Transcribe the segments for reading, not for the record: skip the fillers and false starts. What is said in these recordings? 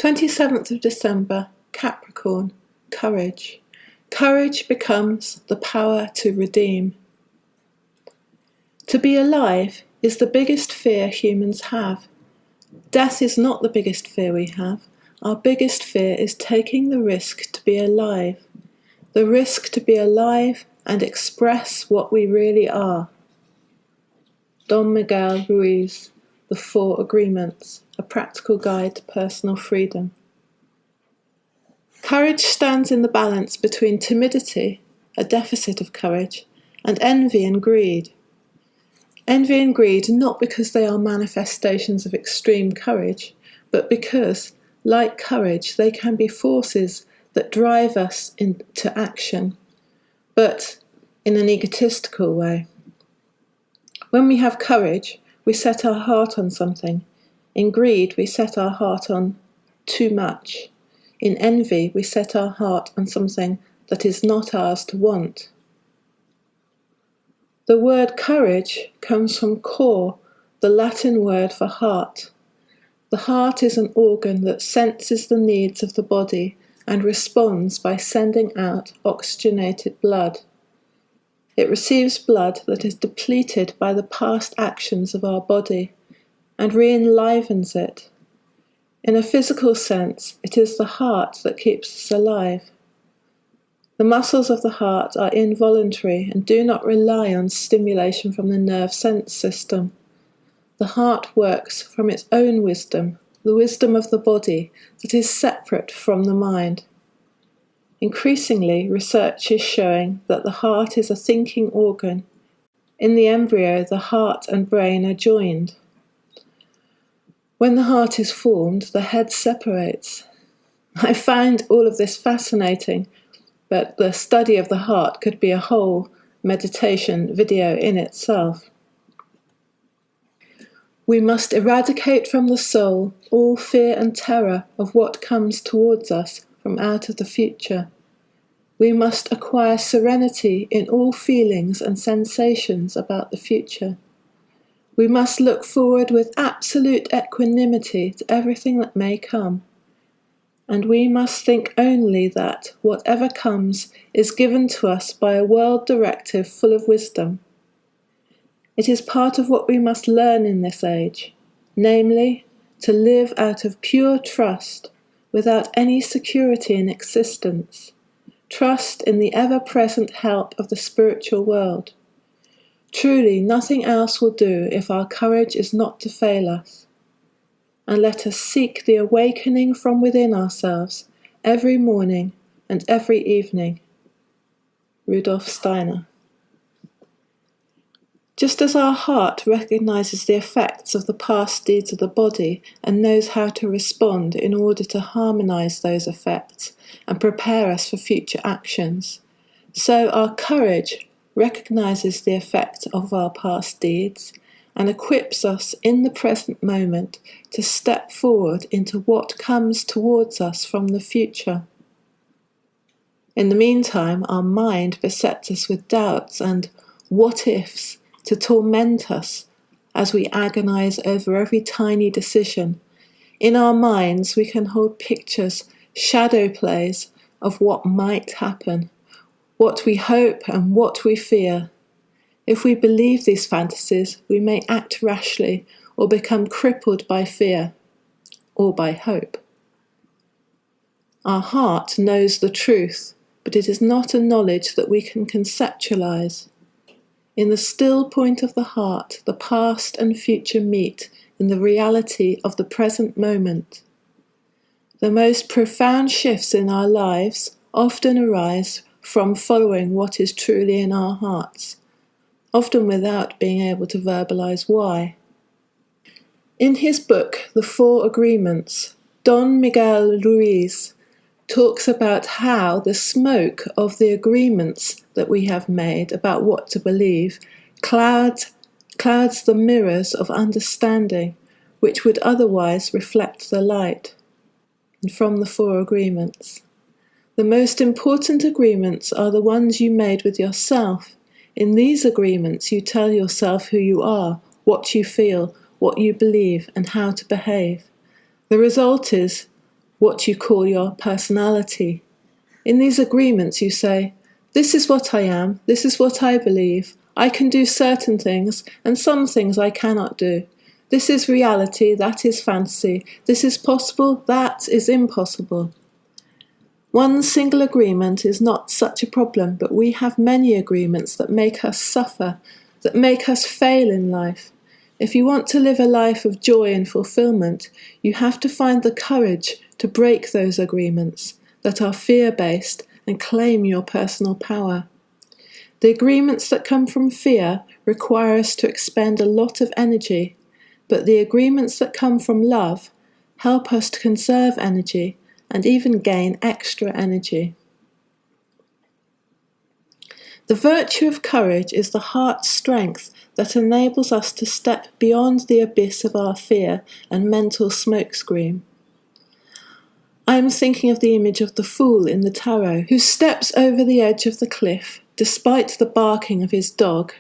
27th of December, Capricorn Courage. Courage becomes the power to redeem. To be alive is the biggest fear humans have. Death is not the biggest fear we have. Our biggest fear is taking the risk to be alive. The risk to be alive and express what we really are. Don Miguel Ruiz, The 4 Agreements, a practical guide to personal freedom. Courage stands in the balance between timidity, a deficit of courage, and envy and greed. Envy and greed not because they are manifestations of extreme courage, but because, like courage, they can be forces that drive us into action, but in an egotistical way. When we have courage, we set our heart on something. In greed, we set our heart on too much. In envy, we set our heart on something that is not ours to want. The word courage comes from cor, the Latin word for heart. The heart is an organ that senses the needs of the body and responds by sending out oxygenated blood. It receives blood that is depleted by the past actions of our body and re-enlivens it. In a physical sense, it is the heart that keeps us alive. The muscles of the heart are involuntary and do not rely on stimulation from the nerve sense system. The heart works from its own wisdom, the wisdom of the body that is separate from the mind. Increasingly, research is showing that the heart is a thinking organ. In the embryo, the heart and brain are joined. When the heart is formed, the head separates. I find all of this fascinating, but the study of the heart could be a whole meditation video in itself. We must eradicate from the soul all fear and terror of what comes towards us from out of the future. We must acquire serenity in all feelings and sensations about the future. We must look forward with absolute equanimity to everything that may come. And we must think only that whatever comes is given to us by a world directive full of wisdom. It is part of what we must learn in this age, namely, to live out of pure trust, without any security in existence, trust in the ever-present help of the spiritual world. Truly, nothing else will do if our courage is not to fail us. And let us seek the awakening from within ourselves every morning and every evening. Rudolf Steiner. Just as our heart recognizes the effects of the past deeds of the body and knows how to respond in order to harmonize those effects and prepare us for future actions, so our courage recognizes the effect of our past deeds and equips us in the present moment to step forward into what comes towards us from the future. In the meantime, our mind besets us with doubts and what-ifs to torment us as we agonize over every tiny decision. In our minds, we can hold pictures, shadow plays of what might happen, what we hope and what we fear. If we believe these fantasies, we may act rashly or become crippled by fear or by hope. Our heart knows the truth, but it is not a knowledge that we can conceptualize. In the still point of the heart, the past and future meet in the reality of the present moment. The most profound shifts in our lives often arise from following what is truly in our hearts, often without being able to verbalize why. In his book, The 4 Agreements, Don Miguel Ruiz talks about how the smoke of the agreements that we have made about what to believe clouds the mirrors of understanding which would otherwise reflect the light. And from the 4 agreements, the most important agreements are the ones you made with yourself. In these agreements, you tell yourself who you are, what you feel, what you believe, and how to behave. The result is what you call your personality. In these agreements you say, this is what I am, this is what I believe, I can do certain things and some things I cannot do. This is reality, that is fantasy, this is possible, that is impossible. One single agreement is not such a problem, but we have many agreements that make us suffer, that make us fail in life. If you want to live a life of joy and fulfillment, you have to find the courage to break those agreements that are fear-based and claim your personal power. The agreements that come from fear require us to expend a lot of energy, but the agreements that come from love help us to conserve energy and even gain extra energy. The virtue of courage is the heart's strength that enables us to step beyond the abyss of our fear and mental smokescreen. I am thinking of the image of the fool in the tarot, who steps over the edge of the cliff despite the barking of his dog.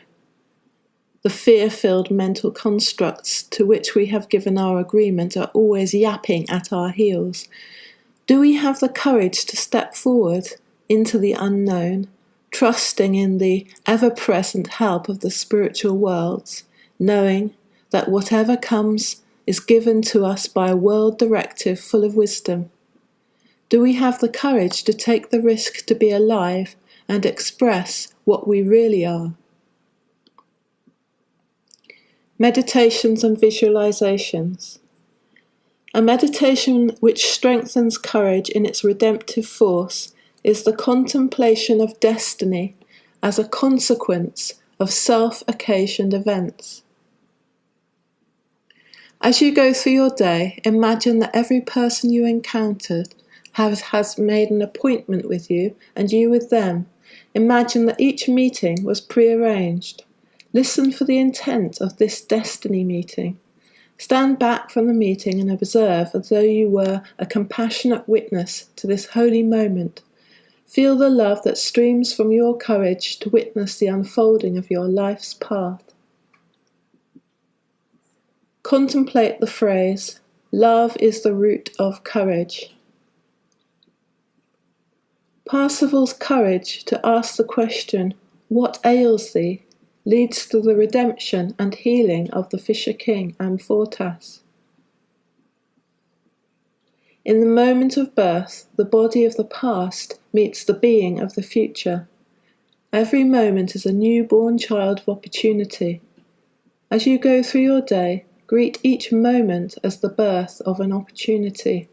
The fear-filled mental constructs to which we have given our agreement are always yapping at our heels. Do we have the courage to step forward into the unknown, trusting in the ever-present help of the spiritual worlds, knowing that whatever comes is given to us by a world directive full of wisdom? Do we have the courage to take the risk to be alive and express what we really are? Meditations and visualizations. A meditation which strengthens courage in its redemptive force is the contemplation of destiny as a consequence of self-occasioned events. As you go through your day, imagine that every person you encountered has made an appointment with you and you with them. Imagine that each meeting was prearranged. Listen for the intent of this destiny meeting. Stand back from the meeting and observe as though you were a compassionate witness to this holy moment. Feel the love that streams from your courage to witness the unfolding of your life's path. Contemplate the phrase, "Love is the root of courage." Parsifal's courage to ask the question, "What ails thee?" leads to the redemption and healing of the Fisher King Amfortas. In the moment of birth, the body of the past meets the being of the future. Every moment is a newborn child of opportunity. As you go through your day, greet each moment as the birth of an opportunity.